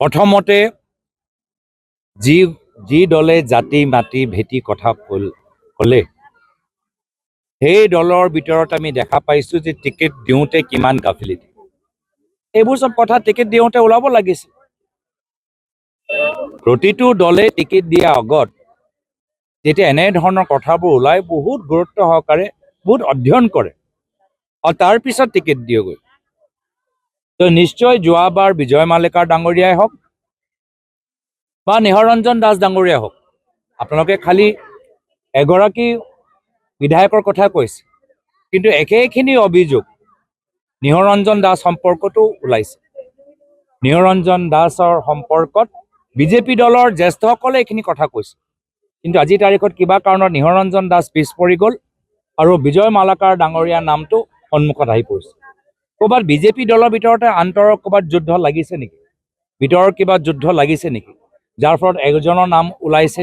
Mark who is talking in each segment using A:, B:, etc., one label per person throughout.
A: প্ৰথমতে যি যি দলে জাতি মাটি ভেটি কথা ক'লে সেই দলৰ ভিতৰত আমি দেখা পাইছোঁ যে টিকেট দিওঁতে কিমান গাফিলতি। এইবোৰ চব কথা টিকেট দিওঁতে ওলাব লাগিছিল। প্ৰতিটো দলে টিকেট দিয়াৰ আগত যেতিয়া এনেধৰণৰ কথাবোৰ ওলাই বহুত গুৰুত্ব সহকাৰে বহুত অধ্যয়ন কৰে আৰু তাৰপিছত টিকেট দিয়েগৈ। তো নিশ্চয় যোৱাবাৰ বিজয় মালেকাৰ ডাঙৰীয়াই হওক বা নিহৰঞ্জন দাস ডাঙৰীয়াই হওক, আপোনালোকে খালি এগৰাকী বিধায়কৰ কথা কৈছে, কিন্তু একেখিনি অভিযোগ নিহৰঞ্জন দাস সম্পৰ্কতো ওলাইছে। নিহৰঞ্জন দাসৰ সম্পৰ্কত বিজেপি দলৰ জ্যেষ্ঠসকলে এইখিনি কথা কৈছে, কিন্তু আজিৰ তাৰিখত কিবা কাৰণত নিহৰঞ্জন দাস পিছ পৰি গ'ল আৰু বিজয় মালাকাৰ ডাঙৰীয়াৰ নামটো সন্মুখত আহি পৰিছে। ক'ৰবাত বিজেপি দলৰ ভিতৰতে আন্তৰৰ ক'ৰবাত যুদ্ধ লাগিছে নেকি, ভিতৰৰ কিবা যুদ্ধ লাগিছে নেকি, যাৰ ফলত এজনৰ নাম ওলাইছে,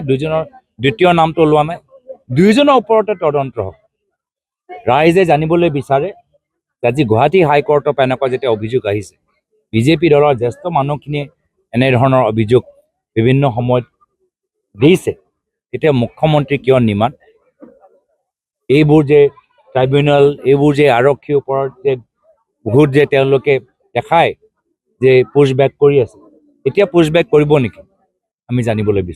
A: দ্বিতীয় নামটো ওলোৱা নাই। দুয়োজনৰ ওপৰতে তদন্ত হওক। ৰাইজে জানিবলৈ বিচাৰে আজি গুৱাহাটী হাইকোৰ্টৰ পৰা এনেকুৱা যেতিয়া অভিযোগ আহিছে, বিজেপি দলৰ জ্যেষ্ঠ মানুহখিনিয়ে এনেধৰণৰ অভিযোগ বিভিন্ন সময়ত দিছে, এতিয়া মুখ্যমন্ত্ৰী কিয় নিমাত? এইবোৰ যে ট্ৰাইব্যুনেল, এইবোৰ যে আৰক্ষীৰ ওপৰত যে বহুত যে তেওঁলোকে দেখায় যে পুছবেক কৰি আছে, এতিয়া পুছবেক কৰিব নেকি আমি জানিবলৈ বিচাৰোঁ।